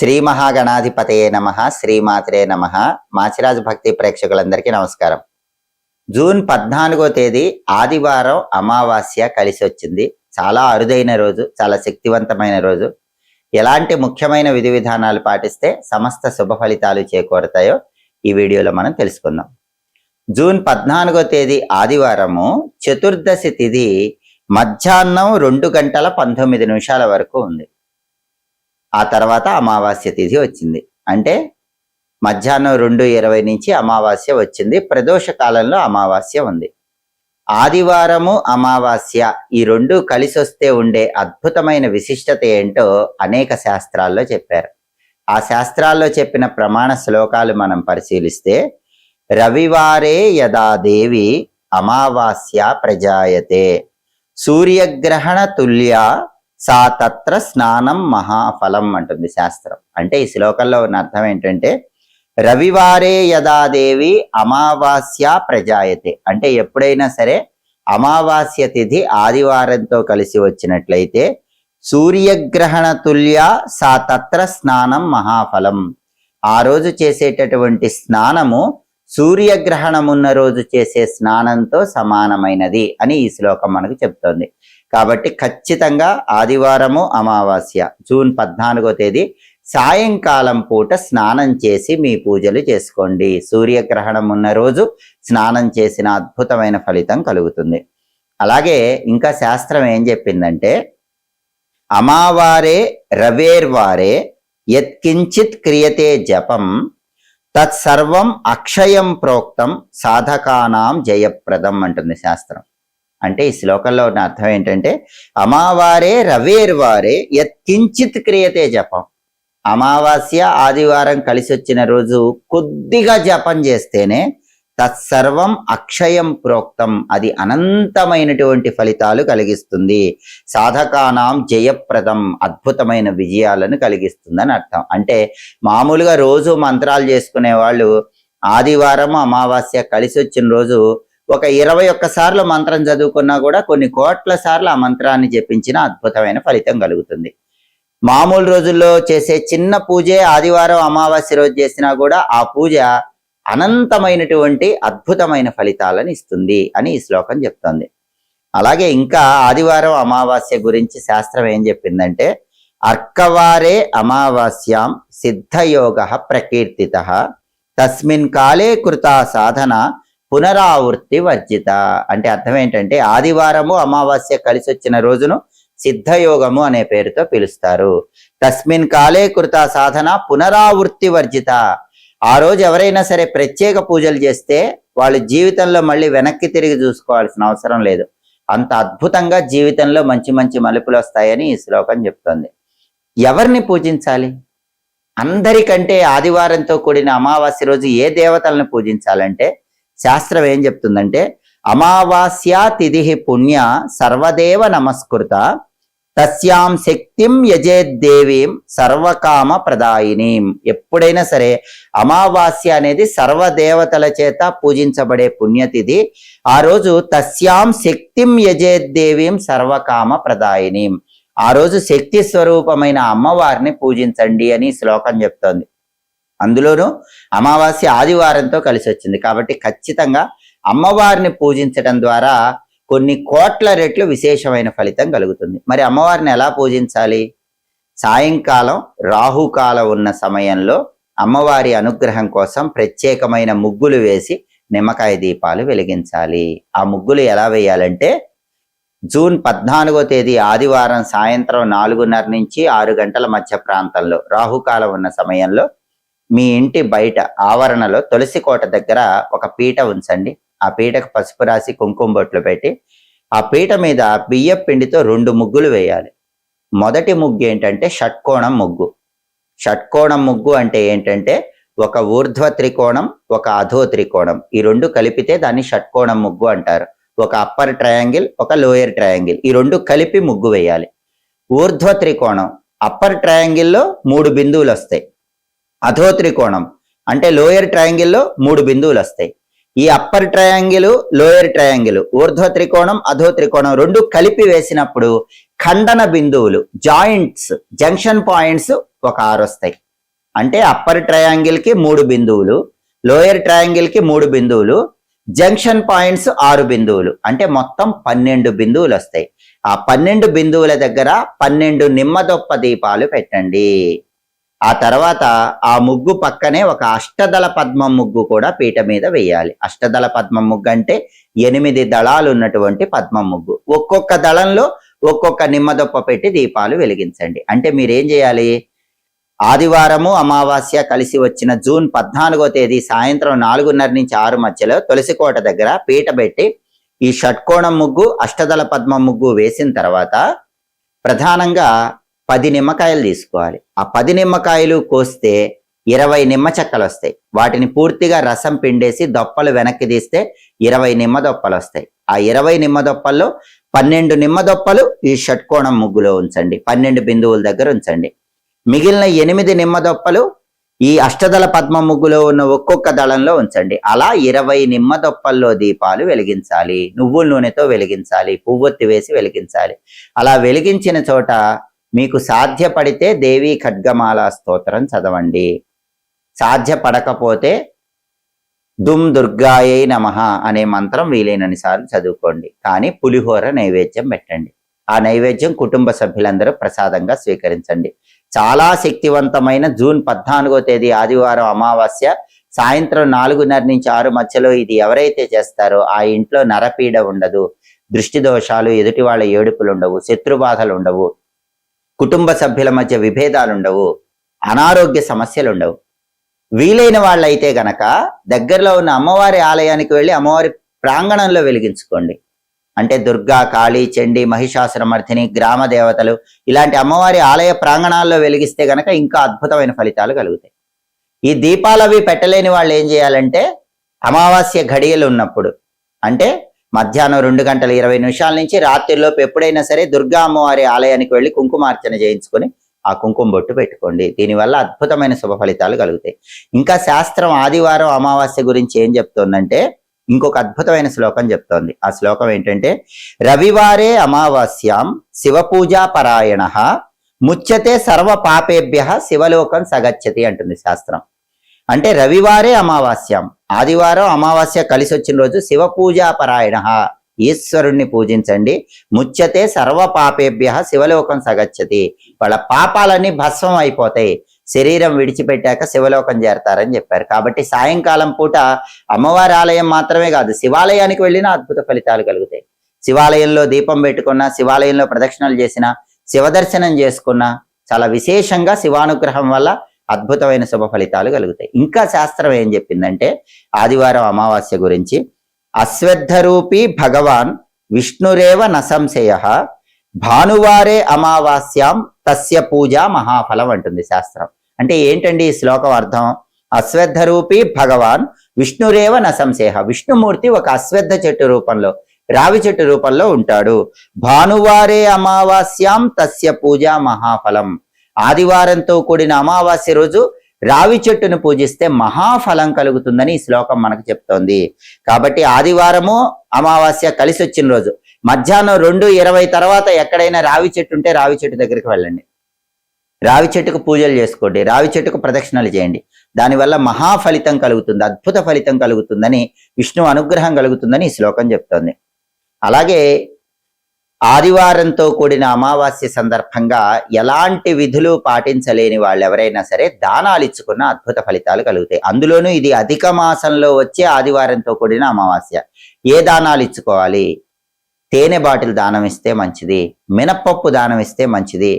శ్రీ మహాగణాధిపతయే నమః, శ్రీమాత్రే నమః. మాచిరాజు భక్తి ప్రేక్షకులందరికీ నమస్కారం. జూన్ 14వ తేదీ ఆదివారం అమావాస్య కలిసి వచ్చింది. చాలా అరుదైన రోజు, చాలా శక్తివంతమైన రోజు. ఎలాంటి ముఖ్యమైన విధి విధానాలు పాటిస్తే సమస్త శుభ ఫలితాలు చేకూరతాయో ఈ వీడియోలో మనం తెలుసుకుందాం. జూన్ 14వ తేదీ ఆదివారము చతుర్దశి తిథి మధ్యాహ్నం 2:19 వరకు ఉంది. ఆ తర్వాత అమావాస్య తిథి వచ్చింది. అంటే మధ్యాహ్నం 2:20 నుంచి అమావాస్య వచ్చింది. ప్రదోష కాలంలో అమావాస్య ఉంది. ఆదివారము అమావాస్య ఈ రెండు కలిసి వస్తే ఉండే అద్భుతమైన విశిష్టత ఏంటో అనేక శాస్త్రాల్లో చెప్పారు. ఆ శాస్త్రాల్లో చెప్పిన ప్రమాణ శ్లోకాలు మనం పరిశీలిస్తే, రవివారే యదా దేవి అమావాస్య ప్రజాయతే సూర్యగ్రహణ తుల్య సా తత్ర స్నానం మహాఫలం అంటుంది శాస్త్రం. అంటే ఈ శ్లోకంలో ఉన్న అర్థం ఏంటంటే, రవివారే యదాదేవి అమావాస్య ప్రజాయతే అంటే ఎప్పుడైనా సరే అమావాస్య తిథి ఆదివారంతో కలిసి వచ్చినట్లయితే సూర్యగ్రహణ తుల్య సా తత్ర స్నానం మహాఫలం. ఆ రోజు చేసేటటువంటి స్నానము సూర్యగ్రహణం ఉన్న రోజు చేసే స్నానంతో సమానమైనది అని ఈ శ్లోకం మనకు చెప్తోంది. కాబట్టి ఖచ్చితంగా ఆదివారము అమావాస్య జూన్ 14వ తేదీ సాయంకాలం పూట స్నానం చేసి మీ పూజలు చేసుకోండి. సూర్యగ్రహణం ఉన్న రోజు స్నానం చేసిన అద్భుతమైన ఫలితం కలుగుతుంది. అలాగే ఇంకా శాస్త్రం ఏం చెప్పిందంటే, అమావారే రవేర్వారే యత్కించిత్ క్రియతే జపం తత్సర్వం అక్షయం ప్రోక్తం సాధకానాం జయప్రదం అంటుంది శాస్త్రం. అంటే ఈ శ్లోకంలో ఉన్న అర్థం ఏంటంటే, అమావారే రవేర్వారే యత్కించిత్ క్రియతే జపం. అమావాస్య ఆదివారం కలిసి వచ్చిన రోజు కొద్దిగా జపం చేస్తేనే తత్సర్వం అక్షయం ప్రోక్తం, అది అనంతమైనటువంటి ఫలితాలు కలిగిస్తుంది. సాధకానాం జయప్రదం, అద్భుతమైన విజయాలను కలిగిస్తుందని అర్థం. అంటే మామూలుగా రోజు మంత్రాలు చేసుకునే వాళ్ళు ఆదివారం అమావాస్య కలిసి వచ్చిన రోజు ఒక 21 సార్లు మంత్రం చదువుకున్నా కూడా కొన్ని కోట్ల సార్లు ఆ మంత్రాన్ని జపించిన అద్భుతమైన ఫలితం కలుగుతుంది. మామూలు రోజుల్లో చేసే చిన్న పూజే ఆదివారం అమావాస్య రోజు చేసినా కూడా ఆ పూజ అనంతమైనటువంటి అద్భుతమైన ఫలితాలను ఇస్తుంది అని ఈ శ్లోకం చెప్తుంది. అలాగే ఇంకా ఆదివారం అమావాస్య గురించి శాస్త్రం ఏం చెప్పిందంటే, అర్కవారే అమావాస్యాం సిద్ధయోగ ప్రకీర్తిత తస్మిన్ కాలే కృత సాధన పునరావృత్తి వర్జిత. అంటే అర్థం ఏంటంటే, ఆదివారము అమావాస్య కలిసి వచ్చిన రోజును సిద్ధయోగము అనే పేరుతో పిలుస్తారు. తస్మిన్ కాలే కృత సాధన పునరావృత్తి వర్జిత. ఆ రోజు ఎవరైనా సరే ప్రత్యేక పూజలు చేస్తే వాళ్ళ జీవితంలో మళ్ళీ వెనక్కి తిరిగి చూసుకోవాల్సిన అవసరం లేదు. అంత అద్భుతంగా జీవితంలో మంచి మంచి మలుపులు వస్తాయని ఈ శ్లోకం చెప్తుంది. ఎవరిని పూజించాలి? అందరికంటే ఆదివారంతో కూడిన అమావాస్య రోజు ఏ దేవతలను పూజించాలంటే శాస్త్రం ఏం చెప్తుందంటే, అమావాస్య తిథి పుణ్య సర్వదేవ నమస్కృత తస్యాం శక్తిం యజేద్దేవీం సర్వకామ ప్రదాయినీం. ఎప్పుడైనా సరే అమావాస్య అనేది సర్వదేవతల చేత పూజించబడే పుణ్యతిథి. ఆ రోజు తస్యాం శక్తిం యజేద్దేవీం సర్వకామ ప్రదాయినీం, ఆ రోజు శక్తి స్వరూపమైన అమ్మవారిని పూజించండి అని శ్లోకం చెప్తోంది. అందులోనూ అమావాస్య ఆదివారంతో కలిసి వచ్చింది కాబట్టి ఖచ్చితంగా అమ్మవారిని పూజించడం ద్వారా కొన్ని కోట్ల రెట్లు విశేషమైన ఫలితం కలుగుతుంది. మరి అమ్మవారిని ఎలా పూజించాలి? సాయంకాలం రాహుకాలం ఉన్న సమయంలో అమ్మవారి అనుగ్రహం కోసం ప్రత్యేకమైన ముగ్గులు వేసి నిమ్మకాయ దీపాలు వెలిగించాలి. ఆ ముగ్గులు ఎలా వేయాలంటే, జూన్ 14వ తేదీ ఆదివారం సాయంత్రం 4:30 నుంచి 6 గంటల మధ్య ప్రాంతంలో రాహుకాలం ఉన్న సమయంలో మీ ఇంటి బయట ఆవరణలో తులసి కోట దగ్గర ఒక పీట ఉంచండి. ఆ పీటకు పసుపు రాసి కుంకుమ బొట్లు పెట్టి ఆ పీట మీద బియ్యం పిండితో 2 ముగ్గులు వేయాలి. మొదటి ముగ్గు ఏంటంటే షట్కోణం ముగ్గు. షట్కోణం ముగ్గు అంటే ఏంటంటే, ఒక ఊర్ధ్వ త్రికోణం, ఒక అధో త్రికోణం, ఈ 2 కలిపితే దాన్ని షట్కోణం ముగ్గు అంటారు. ఒక అప్పర్ ట్రయాంగిల్, ఒక లోయర్ ట్రయాంగిల్, ఈ 2 కలిపి ముగ్గు వేయాలి. ఊర్ధ్వ త్రికోణం అప్పర్ ట్రయాంగిల్లో 3 బిందువులు వస్తాయి. అధో త్రికోణం అంటే లోయర్ ట్రయాంగిల్లో 3 బిందువులు వస్తాయి. ఈ అప్పర్ ట్రయాంగిల్, లోయర్ ట్రయాంగిల్, ఊర్ధ్వ త్రికోణం, అధో త్రికోణం 2 కలిపి వేసినప్పుడు ఖండన బిందువులు, జాయింట్స్, జంక్షన్ పాయింట్స్ ఒక 6 వస్తాయి. అంటే అప్పర్ ట్రయాంగిల్ కి 3 బిందువులు, లోయర్ ట్రయాంగిల్ కి 3 బిందువులు, జంక్షన్ పాయింట్స్ 6 బిందువులు, అంటే మొత్తం 12 బిందువులు వస్తాయి. ఆ 12 బిందువుల దగ్గర 12 నిమ్మదొప్ప దీపాలు పెట్టండి. ఆ తర్వాత ఆ ముగ్గు పక్కనే ఒక అష్టదళ పద్మం ముగ్గు కూడా పీట మీద వేయాలి. అష్టదళ పద్మం ముగ్గు అంటే 8 దళాలు ఉన్నటువంటి పద్మం ముగ్గు. ఒక్కొక్క దళంలో ఒక్కొక్క నిమ్మదొప్ప పెట్టి దీపాలు వెలిగించండి. అంటే మీరేం చేయాలి, ఆదివారము అమావాస్య కలిసి వచ్చిన జూన్ 14వ తేదీ సాయంత్రం 4:30 నుంచి 6 మధ్యలో తులసికోట దగ్గర పీట పెట్టి ఈ షట్కోణం ముగ్గు అష్టదళ పద్మం ముగ్గు వేసిన తర్వాత ప్రధానంగా 10 నిమ్మకాయలు తీసుకోవాలి. ఆ 10 నిమ్మకాయలు కోస్తే 20 నిమ్మ చెక్కలు వస్తాయి. వాటిని పూర్తిగా రసం పిండేసి దొప్పలు వెనక్కి తీస్తే 20 నిమ్మ దొప్పలు వస్తాయి. ఆ 20 నిమ్మ దొప్పల్లో 12 నిమ్మ దొప్పలు ఈ షట్కోణం ముగ్గులో ఉంచండి, 12 బిందువుల దగ్గర ఉంచండి. మిగిలిన 8 నిమ్మ దొప్పలు ఈ అష్టదళ పద్మ ముగ్గులో ఉన్న ఒక్కొక్క దళంలో ఉంచండి. అలా 20 నిమ్మ దొప్పల్లో దీపాలు వెలిగించాలి. నువ్వుల నూనెతో వెలిగించాలి, పువ్వొత్తి వేసి వెలిగించాలి. అలా వెలిగించిన చోట మీకు సాధ్యపడితే దేవీ ఖడ్గమాల స్తోత్రం చదవండి. సాధ్యపడకపోతే దుమ్ దుర్గాయై నమః అనే మంత్రం వీలైనన్ని సార్లు చదువుకోండి. కానీ పులిహోర నైవేద్యం పెట్టండి. ఆ నైవేద్యం కుటుంబ సభ్యులందరూ ప్రసాదంగా స్వీకరించండి. చాలా శక్తివంతమైన జూన్ 14వ తేదీ ఆదివారం అమావాస్య సాయంత్రం 4:30 నుంచి 6 మధ్యలో ఇది ఎవరైతే చేస్తారో ఆ ఇంట్లో నరపీడ ఉండదు, దృష్టి దోషాలు, ఎదుటి వాళ్ళ ఏడుపులు ఉండవు, శత్రుబాధలు ఉండవు, కుటుంబ సభ్యుల మధ్య విభేదాలు ఉండవు, అనారోగ్య సమస్యలు ఉండవు. వీలైన వాళ్ళైతే గనక దగ్గరలో ఉన్న అమ్మవారి ఆలయానికి వెళ్ళి అమ్మవారి ప్రాంగణంలో వెలిగించుకోండి. అంటే దుర్గా, కాళీ, చండి, మహిషాసురమర్ధిని, గ్రామ దేవతలు ఇలాంటి అమ్మవారి ఆలయ ప్రాంగణాల్లో వెలిగిస్తే గనక ఇంకా అద్భుతమైన ఫలితాలు కలుగుతాయి. ఈ దీపాలవి పెట్టలేని వాళ్ళు ఏం చేయాలంటే అమావాస్య ఘడియలు ఉన్నప్పుడు, అంటే మధ్యాహ్నం 2:20 నుంచి రాత్రిలోపు ఎప్పుడైనా సరే దుర్గా అమ్మవారి ఆలయానికి వెళ్ళి కుంకుమార్చన చేయించుకొని ఆ కుంకుమ బొట్టు పెట్టుకోండి. దీనివల్ల అద్భుతమైన శుభ ఫలితాలు కలుగుతాయి. ఇంకా శాస్త్రం ఆదివారం అమావాస్య గురించి ఏం చెప్తోందంటే ఇంకొక అద్భుతమైన శ్లోకం చెప్తోంది. ఆ శ్లోకం ఏంటంటే రవివారే అమావాస్యాం శివపూజా పరాయణ ముచ్యతే సర్వ పాపేభ్య శివలోకం సగచ్చతి అంటుంది శాస్త్రం. అంటే రవివారే అమావాస్యం, ఆదివారం అమావాస్య కలిసి వచ్చిన రోజు శివపూజా పరాయణ, ఈశ్వరుణ్ణి పూజించండి. ముచ్యతే సర్వ పాపేభ్య శివలోకం సగచ్చతి, వాళ్ళ పాపాలన్నీ భస్మం అయిపోతాయి, శరీరం విడిచిపెట్టాక శివలోకం చేరతారని చెప్పారు. కాబట్టి సాయంకాలం పూట అమ్మవారి ఆలయం మాత్రమే కాదు శివాలయానికి వెళ్ళినా అద్భుత ఫలితాలు కలుగుతాయి. శివాలయంలో దీపం పెట్టుకున్నా, శివాలయంలో ప్రదక్షిణలు చేసినా, శివదర్శనం చేసుకున్నా చాలా విశేషంగా శివానుగ్రహం వల్ల అద్భుతమైన శుభ ఫలితాలు కలుగుతాయి. ఇంకా శాస్త్రం ఏం చెప్పిందంటే ఆదివారం అమావాస్య గురించి అశ్వత్థరూపీ భగవాన్ విష్ణురేవ నసంశయ భానువారే అమావాస్యాం తస్య పూజ మహాఫలం అంటుంది శాస్త్రం. అంటే ఏంటండి ఈ శ్లోకం అర్థం? అశ్వత్థరూపీ భగవాన్ విష్ణురేవ నసంశయ, విష్ణుమూర్తి ఒక అశ్వత్థ చెట్టు రూపంలో, రావి చెట్టు రూపంలో ఉంటాడు. భానువారే అమావాస్యాం తస్య పూజ మహాఫలం, ఆదివారంతో కూడిన అమావాస్య రోజు రావి చెట్టును పూజిస్తే మహాఫలం కలుగుతుందని ఈ శ్లోకం మనకు చెప్తోంది. కాబట్టి ఆదివారము అమావాస్య కలిసి వచ్చిన రోజు మధ్యాహ్నం 2:20 తర్వాత ఎక్కడైనా రావి చెట్టు ఉంటే రావి చెట్టు దగ్గరికి వెళ్ళండి, రావి చెట్టుకు పూజలు చేసుకోండి, రావి చెట్టుకు ప్రదక్షిణలు చేయండి. దానివల్ల మహాఫలితం కలుగుతుంది, అద్భుత ఫలితం కలుగుతుందని, విష్ణు అనుగ్రహం కలుగుతుందని ఈ శ్లోకం చెప్తోంది. అలాగే ఆదివారంతో కూడిన అమావాస్య సందర్భంగా ఎలాంటి విధులు పాటించలేని వాళ్ళు ఎవరైనా సరే దానాలు ఇచ్చుకున్న అద్భుత ఫలితాలు కలుగుతాయి. అందులోనూ ఇది అధిక మాసంలో వచ్చే ఆదివారంతో కూడిన అమావాస్య. ఏ దానాలు ఇచ్చుకోవాలి? తేనె బాటిల్ దానం ఇస్తే మంచిది, మినప్పప్పు దానం ఇస్తే మంచిది,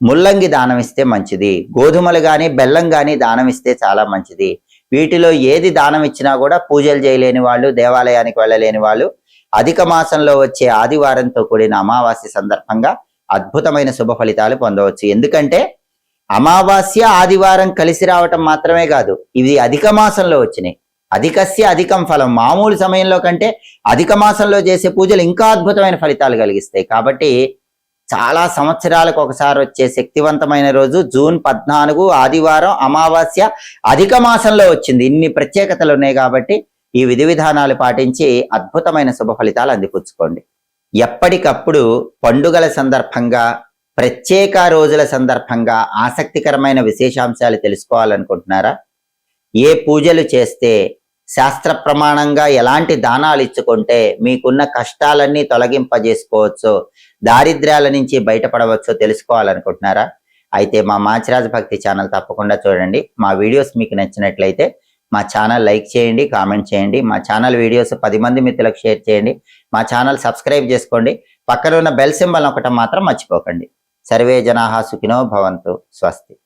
ముల్లంగి దానం ఇస్తే మంచిది, గోధుమలు కానీ బెల్లం కానీ దానం ఇస్తే చాలా మంచిది. వీటిలో ఏది దానం ఇచ్చినా కూడా పూజలు చేయలేని వాళ్ళు, దేవాలయానికి వెళ్ళలేని వాళ్ళు అధిక మాసంలో వచ్చే ఆదివారంతో కూడిన అమావాస్య సందర్భంగా అద్భుతమైన శుభ ఫలితాలు పొందవచ్చు. ఎందుకంటే అమావాస్య ఆదివారం కలిసి రావటం మాత్రమే కాదు, ఇవి అధిక మాసంలో వచ్చినాయి. అధికస్య అధికం ఫలం, మామూలు సమయంలో కంటే అధిక మాసంలో చేసే పూజలు ఇంకా అద్భుతమైన ఫలితాలు కలిగిస్తాయి. కాబట్టి చాలా సంవత్సరాలకు ఒకసారి వచ్చే శక్తివంతమైన రోజు జూన్ 14 ఆదివారం అమావాస్య అధిక మాసంలో వచ్చింది. ఇన్ని ప్రత్యేకతలు ఉన్నాయి కాబట్టి ఈ విధి విధానాలు పాటించి అద్భుతమైన శుభ ఫలితాలు అందిపుచ్చుకోండి. ఎప్పటికప్పుడు పండుగల సందర్భంగా ప్రత్యేక రోజుల సందర్భంగా ఆసక్తికరమైన విశేషాంశాలు తెలుసుకోవాలనుకుంటున్నారా? ఏ పూజలు చేస్తే శాస్త్ర ప్రమాణంగా ఎలాంటి దానాలు ఇచ్చుకుంటే మీకున్న కష్టాలన్నీ తొలగింపజేసుకోవచ్చో, దారిద్ర్యాల నుంచి బయటపడవచ్చో తెలుసుకోవాలనుకుంటున్నారా? అయితే మా మాచిరాజు భక్తి ఛానల్ తప్పకుండా చూడండి. మా వీడియోస్ మీకు నచ్చినట్లయితే మా ఛానల్ లైక్ చేయండి, కామెంట్ చేయండి. మా ఛానల్ వీడియోస్ 10 మంది మిత్రులకు షేర్ చేయండి. మా ఛానల్ సబ్స్క్రైబ్ చేసుకోండి. పక్కన ఉన్న బెల్ సింబల్ ఒకటి మాత్రం మర్చిపోకండి. సర్వే జనాః సుఖినో భవంతు. స్వస్తి.